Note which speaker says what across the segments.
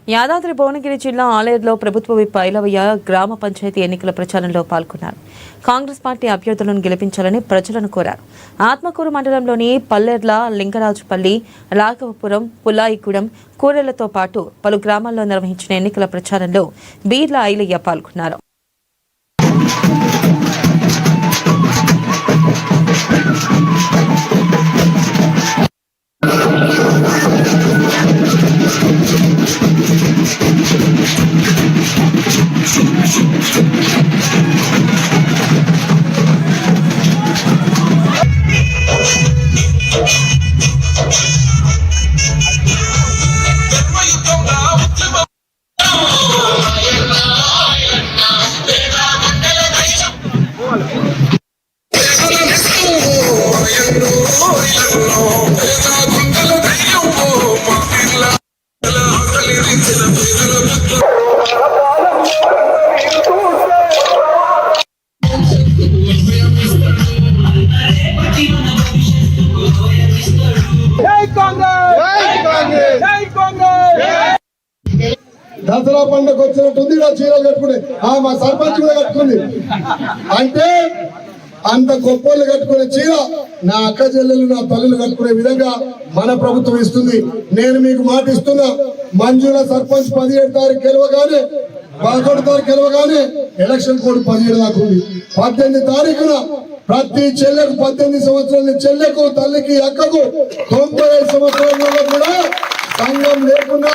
Speaker 1: యాదాద్రి భువనగిరి జిల్లా ఆలేరులో ప్రభుత్వ విప్ ఐలవయ్య గ్రామ పంచాయతీ ఎన్నికల ప్రచారంలో పాల్గొన్నారు. కాంగ్రెస్ పార్టీ అభ్యర్థులను గెలిపించాలని ప్రజలను కోరారు. ఆత్మకూరు మండలంలోని పల్లెర్ల, లింగరాజుపల్లి, రాఘవపురం, పుల్లాయిగూడెం, కూరెలతో పాటు పలు గ్రామాల్లో నిర్వహించిన ఎన్నికల ప్రచారంలో బీర్ల ఐలయ్య పాల్గొన్నారు.
Speaker 2: దసరా పండుగ వచ్చినట్టుంది. చీరలు కట్టుకునే మా సర్పంచ్ కూడా కట్టుకుంది. అంటే అంత గొప్పలు కట్టుకునే చీర నా అక్క చెల్లెలు, నా తల్లులు కట్టుకునే విధంగా మన ప్రభుత్వం ఇస్తుంది. నేను మీకు మాట ఇస్తున్నా, మంజుల సర్పంచ్ 17 తారీఖు గెలవగానే, 11 తారీఖు గెలవగానే ఎలక్షన్ కోడ్ 17 దాకా ఉంది. 18 తారీఖున ప్రతి చెల్లెకు 18 సంవత్సరాల చెల్లెకు, తల్లికి, అక్కకు 95 సంవత్సరాల కూడా సంఘం లేకుండా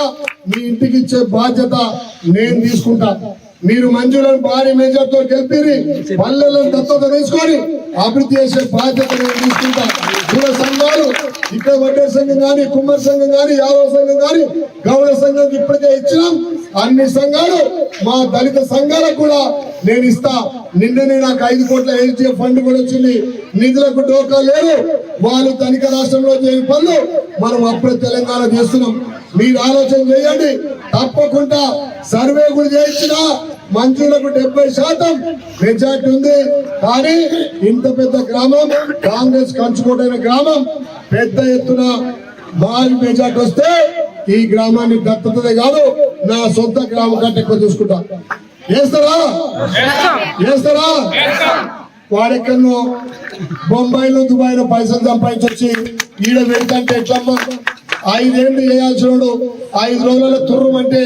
Speaker 2: మీ ఇంటికి ఇచ్చే బాధ్యత నేను తీసుకుంటా. మీరు మంజులను భారీ మెజార్టీతో గెలిపిరి, పల్లెలను దత్తత తీసుకొని అభివృద్ధి చేసే బాధ్యత నేను తీసుకుంటా. కుల సంఘాలు ఇక్కడ వడ్డే సంఘం కానీ, కుమ్మరి సంఘం కానీ, యాదవ సంఘం కానీ, గౌడ సంఘం ఇప్పటికే ఇచ్చినాం. అన్ని సంఘాలు, మా దళిత సంఘాలకు కూడా నేను ఇస్తా. నిన్ననే నాకు 5 కోట్ల ఎస్డిఎఫ్ ఫండ్ కూడా వచ్చింది. నిధులకు డోకా లేదు. వాళ్ళు తనిఖీ రాష్ట్రంలో చేయని పనులు మనం అప్పుడే తెలంగాణ చేస్తున్నాం. మీరు ఆలోచన చేయండి. తప్పకుండా సర్వే కూడా చేయించిన మంజూలకు 70% మెజార్టీ ఉంది. కానీ ఇంత పెద్ద గ్రామం, కాంగ్రెస్ కంచుకోటైన గ్రామం, పెద్ద ఎత్తున భారీ మెజార్టీ వస్తే ఈ గ్రామాన్ని దత్తతదే కాదు, నా సొంత గ్రామం కంటే ఎక్కువ చూసుకుంటా. చేస్తారా? వాడెక్కడో బొంబాయిలో, దుబాయ్లో పైసలు సంపాదించొచ్చి ఈడ పెడతంటే ఎట్లమ్మా? 5 ఏళ్ళు చేయాల్సిన 5 రోజులలో తుర్రం అంటే